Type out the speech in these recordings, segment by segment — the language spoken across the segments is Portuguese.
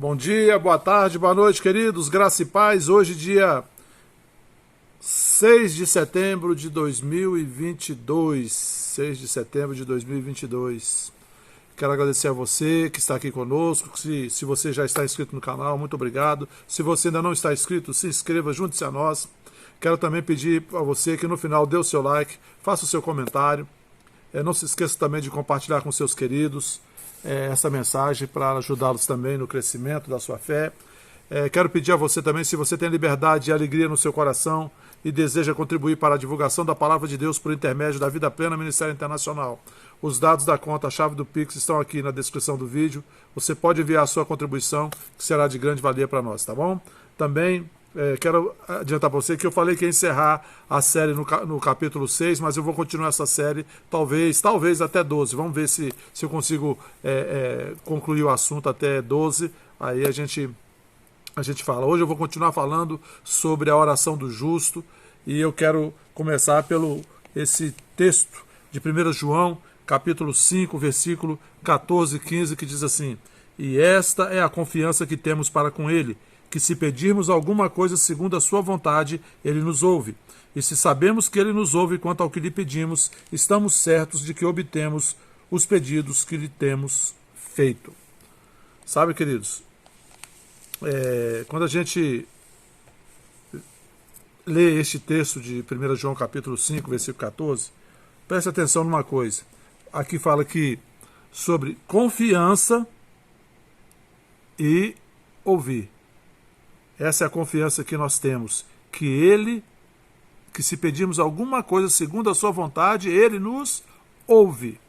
Bom dia, boa tarde, boa noite, queridos, graça e paz. Hoje, dia 6 de setembro de 2022. 6 de setembro de 2022. Quero agradecer a você que está aqui conosco. Se você já está inscrito no canal, muito obrigado. Se você ainda não está inscrito, se inscreva, junte-se a nós. Quero também pedir a você que no final dê o seu like, faça o seu comentário. Não se esqueça também de compartilhar com seus queridos essa mensagem para ajudá-los também no crescimento da sua fé. Quero pedir a você também, se você tem liberdade e alegria no seu coração e deseja contribuir para a divulgação da Palavra de Deus por intermédio da Vida Plena Ministério Internacional. Os dados da conta, a chave do Pix estão aqui na descrição do vídeo. Você pode enviar a sua contribuição, que será de grande valia para nós, tá bom? Também quero adiantar para você que eu falei que ia encerrar a série no capítulo 6, mas eu vou continuar essa série, talvez até 12. Vamos ver se eu consigo concluir o assunto até 12. Aí a gente fala. Hoje eu vou continuar falando sobre a oração do justo e eu quero começar pelo esse texto de 1 João, capítulo 5, versículo 14 e 15, que diz assim: E esta é a confiança que temos para com Ele, que se pedirmos alguma coisa segundo a sua vontade, Ele nos ouve. E se sabemos que Ele nos ouve quanto ao que lhe pedimos, estamos certos de que obtemos os pedidos que lhe temos feito. Sabe, queridos, quando a gente lê este texto de 1 João capítulo 5, versículo 14, preste atenção numa coisa. Aqui fala que sobre confiança e ouvir. Essa é a confiança que nós temos, que se pedirmos alguma coisa segundo a sua vontade, Ele nos ouve.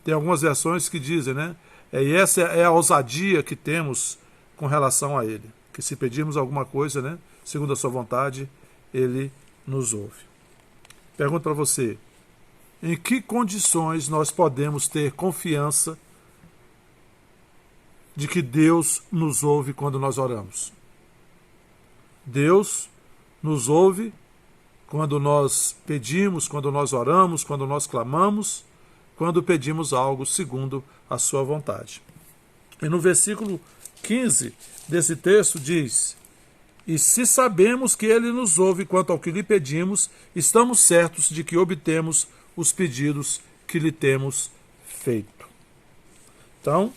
Tem algumas versões que dizem, né? E essa é a ousadia que temos com relação a Ele, que se pedirmos alguma coisa, né, segundo a sua vontade, Ele nos ouve. Pergunto para você, em que condições nós podemos ter confiança de que Deus nos ouve quando nós oramos? Deus nos ouve quando nós pedimos, quando nós oramos, quando nós clamamos, quando pedimos algo segundo a sua vontade. E no versículo 15 desse texto diz: E se sabemos que Ele nos ouve quanto ao que lhe pedimos, estamos certos de que obtemos os pedidos que lhe temos feito. Então,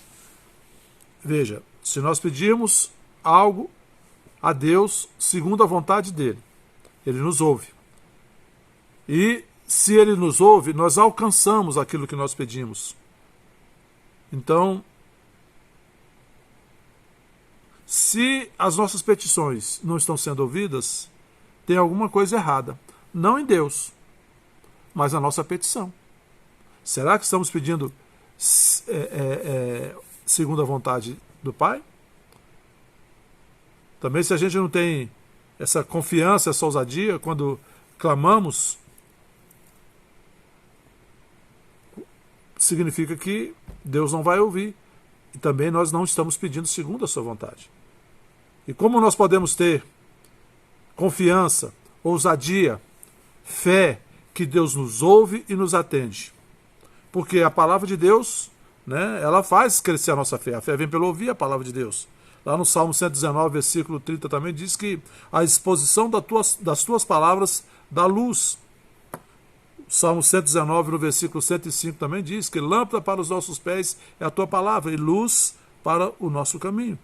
veja, se nós pedirmos algo a Deus segundo a vontade dEle, Ele nos ouve. E se Ele nos ouve, nós alcançamos aquilo que nós pedimos. Então, se as nossas petições não estão sendo ouvidas, tem alguma coisa errada. Não em Deus, mas na nossa petição. Será que estamos pedindo segundo a vontade do Pai? Também, se a gente não tem essa confiança, essa ousadia, quando clamamos, significa que Deus não vai ouvir. E também nós não estamos pedindo segundo a sua vontade. E como nós podemos ter confiança, ousadia, fé, que Deus nos ouve e nos atende? Porque a palavra de Deus, né, ela faz crescer a nossa fé. A fé vem pelo ouvir a palavra de Deus. Lá no Salmo 119, versículo 30 também diz que a exposição das tuas palavras dá luz. O Salmo 119, no versículo 105 também diz que lâmpada para os nossos pés é a tua palavra e luz para o nosso caminho.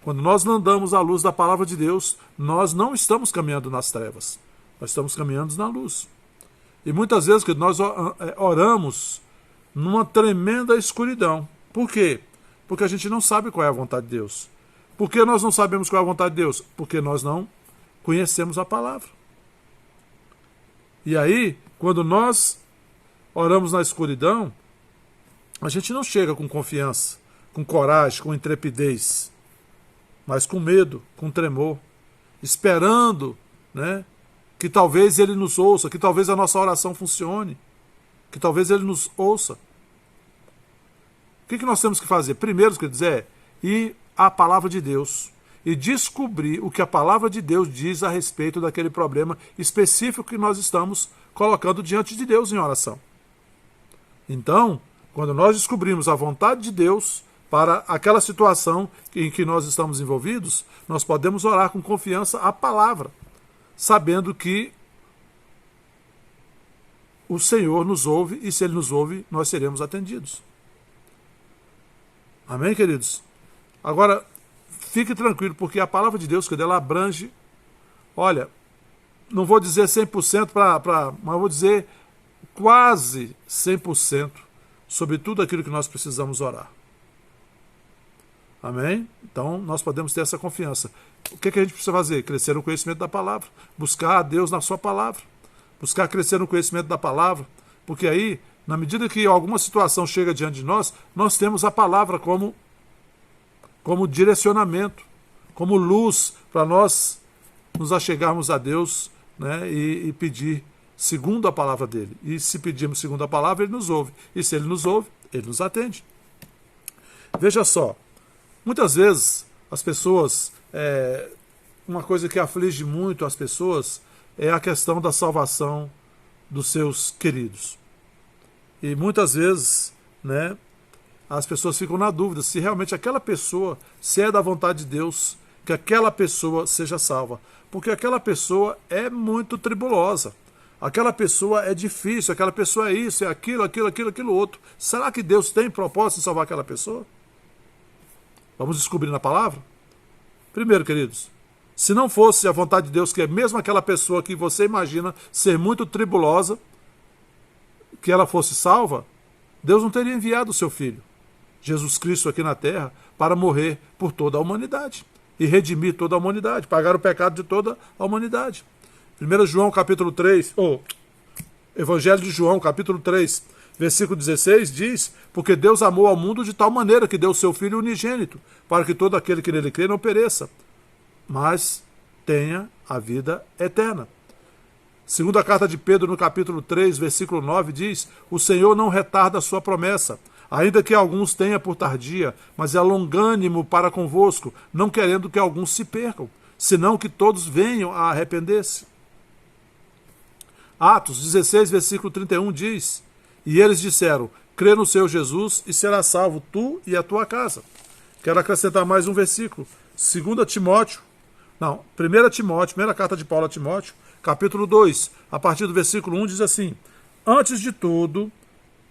Quando nós não andamos à luz da palavra de Deus, nós não estamos caminhando nas trevas, nós estamos caminhando na luz. E muitas vezes que nós oramos numa tremenda escuridão. Por quê? Porque a gente não sabe qual é a vontade de Deus. Por que nós não sabemos qual é a vontade de Deus? Porque nós não conhecemos a palavra. E aí, quando nós oramos na escuridão, a gente não chega com confiança, com coragem, com intrepidez, mas com medo, com tremor, esperando, né, que talvez Ele nos ouça, que talvez a nossa oração funcione, que talvez Ele nos ouça. O que nós temos que fazer? Primeiro, quer dizer, ir à palavra de Deus e descobrir o que a palavra de Deus diz a respeito daquele problema específico que nós estamos colocando diante de Deus em oração. Então, quando nós descobrimos a vontade de Deus, para aquela situação em que nós estamos envolvidos, nós podemos orar com confiança a palavra, sabendo que o Senhor nos ouve, e se Ele nos ouve, nós seremos atendidos. Amém, queridos? Agora, fique tranquilo, porque a palavra de Deus, que ela abrange, olha, não vou dizer 100%, mas vou dizer quase 100% sobre tudo aquilo que nós precisamos orar. Amém? Então, nós podemos ter essa confiança. O que a gente precisa fazer? Crescer no conhecimento da palavra. Buscar a Deus na sua palavra. Buscar crescer no conhecimento da palavra. Porque aí, na medida que alguma situação chega diante de nós, nós temos a palavra como direcionamento, como luz para nós nos achegarmos a Deus, né, e pedir segundo a palavra dele. E se pedirmos segundo a palavra, ele nos ouve. E se ele nos ouve, ele nos atende. Veja só, muitas vezes as pessoas, uma coisa que aflige muito as pessoas é a questão da salvação dos seus queridos. E muitas vezes, né, as pessoas ficam na dúvida se realmente aquela pessoa, se é da vontade de Deus, que aquela pessoa seja salva. Porque aquela pessoa é muito tribulosa. Aquela pessoa é difícil, aquela pessoa é isso, é aquilo, aquilo outro. Será que Deus tem propósito em salvar aquela pessoa? Vamos descobrir na palavra? Primeiro, queridos, se não fosse a vontade de Deus, que é mesmo aquela pessoa que você imagina ser muito tribulosa, que ela fosse salva, Deus não teria enviado o seu Filho, Jesus Cristo, aqui na terra, para morrer por toda a humanidade e redimir toda a humanidade, pagar o pecado de toda a humanidade. 1 João capítulo 3, Evangelho de João capítulo 3, versículo 16 diz: porque Deus amou ao mundo de tal maneira que deu o seu Filho unigênito, para que todo aquele que nele crê não pereça, mas tenha a vida eterna. Segunda carta de Pedro, no capítulo 3, versículo 9, diz: o Senhor não retarda a sua promessa, ainda que alguns tenha por tardia, mas é longânimo para convosco, não querendo que alguns se percam, senão que todos venham a arrepender-se. Atos 16, versículo 31 diz: e eles disseram: crê no Senhor Jesus e serás salvo tu e a tua casa. Quero acrescentar mais um versículo. 1 Timóteo, primeira carta de Paulo a Timóteo, capítulo 2, a partir do versículo 1, diz assim: antes de tudo,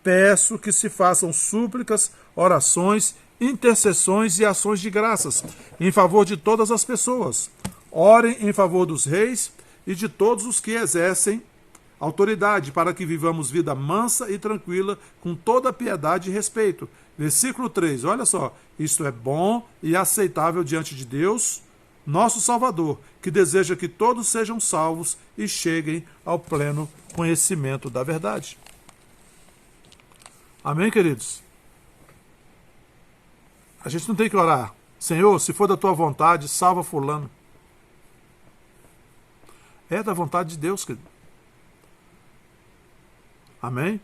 peço que se façam súplicas, orações, intercessões e ações de graças em favor de todas as pessoas. Orem em favor dos reis e de todos os que exercem autoridade, para que vivamos vida mansa e tranquila, com toda piedade e respeito. Versículo 3, olha só: isto é bom e aceitável diante de Deus, nosso Salvador, que deseja que todos sejam salvos e cheguem ao pleno conhecimento da verdade. Amém, queridos? A gente não tem que orar: Senhor, se for da tua vontade, salva fulano. É da vontade de Deus, querido. Amém?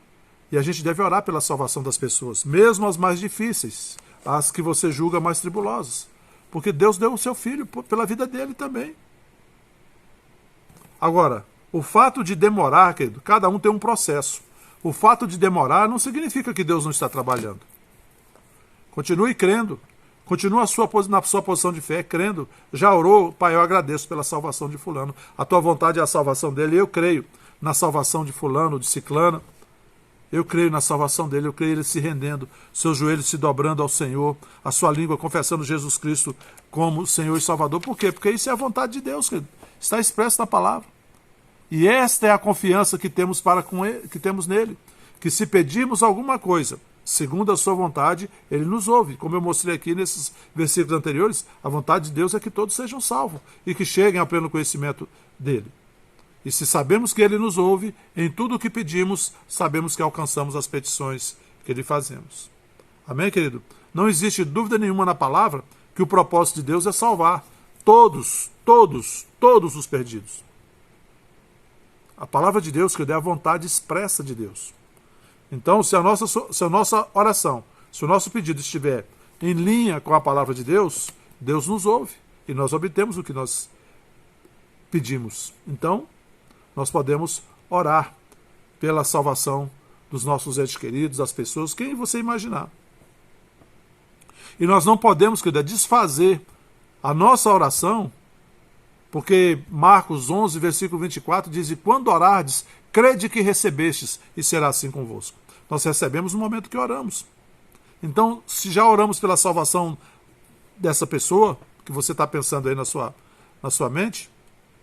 E a gente deve orar pela salvação das pessoas, mesmo as mais difíceis, as que você julga mais tribulosas. Porque Deus deu o seu Filho pela vida dele também. Agora, o fato de demorar, querido, cada um tem um processo. O fato de demorar não significa que Deus não está trabalhando. Continue crendo. Continue na sua posição de fé, crendo. Já orou? Pai, eu agradeço pela salvação de fulano. A tua vontade é a salvação dele. Eu creio na salvação de fulano, de ciclana. Eu creio na salvação dele, eu creio ele se rendendo, seus joelhos se dobrando ao Senhor, a sua língua confessando Jesus Cristo como Senhor e Salvador. Por quê? Porque isso é a vontade de Deus, querido. Está expresso na palavra. E esta é a confiança que temos que temos nele, que se pedirmos alguma coisa segundo a sua vontade, ele nos ouve. Como eu mostrei aqui nesses versículos anteriores, a vontade de Deus é que todos sejam salvos e que cheguem ao pleno conhecimento dele. E se sabemos que ele nos ouve, em tudo o que pedimos, sabemos que alcançamos as petições que lhe fazemos. Amém, querido? Não existe dúvida nenhuma na palavra que o propósito de Deus é salvar todos os perdidos. A palavra de Deus, que é a vontade expressa de Deus. Então, se a nossa oração, se o nosso pedido estiver em linha com a palavra de Deus, Deus nos ouve e nós obtemos o que nós pedimos. Então, nós podemos orar pela salvação dos nossos entes queridos, das pessoas, quem você imaginar. E nós não podemos, querido, desfazer a nossa oração, porque Marcos 11, versículo 24 diz: e quando orardes, crede que recebestes, e será assim convosco. Nós recebemos no momento que oramos. Então, se já oramos pela salvação dessa pessoa, que você está pensando aí na sua mente,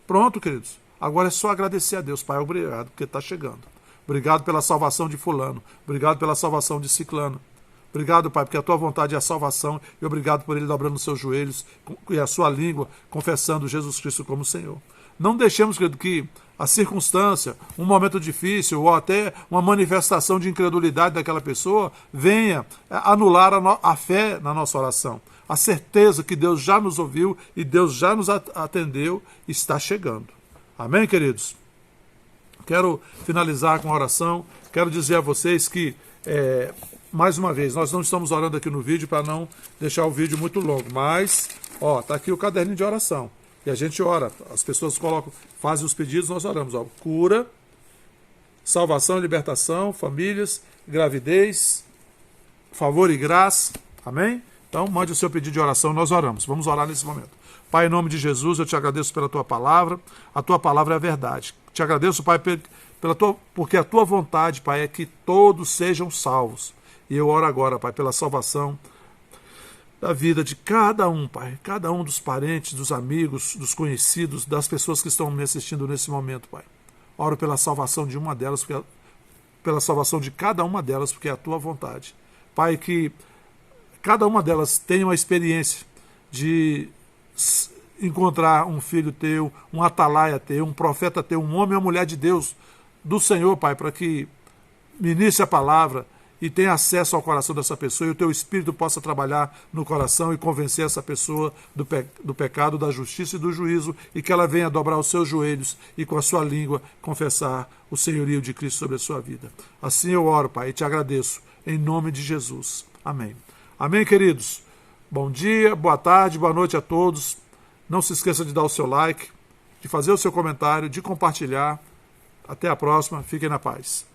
pronto, queridos. Agora é só agradecer a Deus. Pai, obrigado, porque está chegando. Obrigado pela salvação de fulano. Obrigado pela salvação de ciclano. Obrigado, Pai, porque a tua vontade é a salvação. E obrigado por ele dobrando os seus joelhos e a sua língua, confessando Jesus Cristo como Senhor. Não deixemos, querido, que a circunstância, um momento difícil ou até uma manifestação de incredulidade daquela pessoa venha anular a fé na nossa oração. A certeza que Deus já nos ouviu e Deus já nos atendeu está chegando. Amém, queridos? Quero finalizar com a oração. Quero dizer a vocês que, mais uma vez, nós não estamos orando aqui no vídeo para não deixar o vídeo muito longo, mas, tá aqui o caderninho de oração. E a gente ora, as pessoas fazem os pedidos, nós oramos. Cura, salvação e libertação, famílias, gravidez, favor e graça. Amém? Então, mande o seu pedido de oração, nós oramos. Vamos orar nesse momento. Pai, em nome de Jesus, eu te agradeço pela tua palavra. A tua palavra é a verdade. Te agradeço, Pai, porque a tua vontade, Pai, é que todos sejam salvos. E eu oro agora, Pai, pela salvação da vida de cada um, Pai. Cada um dos parentes, dos amigos, dos conhecidos, das pessoas que estão me assistindo nesse momento, Pai. Oro pela salvação de uma delas, pela salvação de cada uma delas, porque é a tua vontade. Pai, que cada uma delas tenha uma experiência de encontrar um filho teu, um atalaia teu, um profeta teu, um homem ou mulher de Deus, do Senhor, Pai, para que ministre a palavra e tenha acesso ao coração dessa pessoa e o teu Espírito possa trabalhar no coração e convencer essa pessoa do pecado, da justiça e do juízo, e que ela venha dobrar os seus joelhos e com a sua língua confessar o senhorio de Cristo sobre a sua vida. Assim eu oro, Pai, e te agradeço, em nome de Jesus. Amém. Amém, queridos? Bom dia, boa tarde, boa noite a todos. Não se esqueça de dar o seu like, de fazer o seu comentário, de compartilhar. Até a próxima. Fiquem na paz.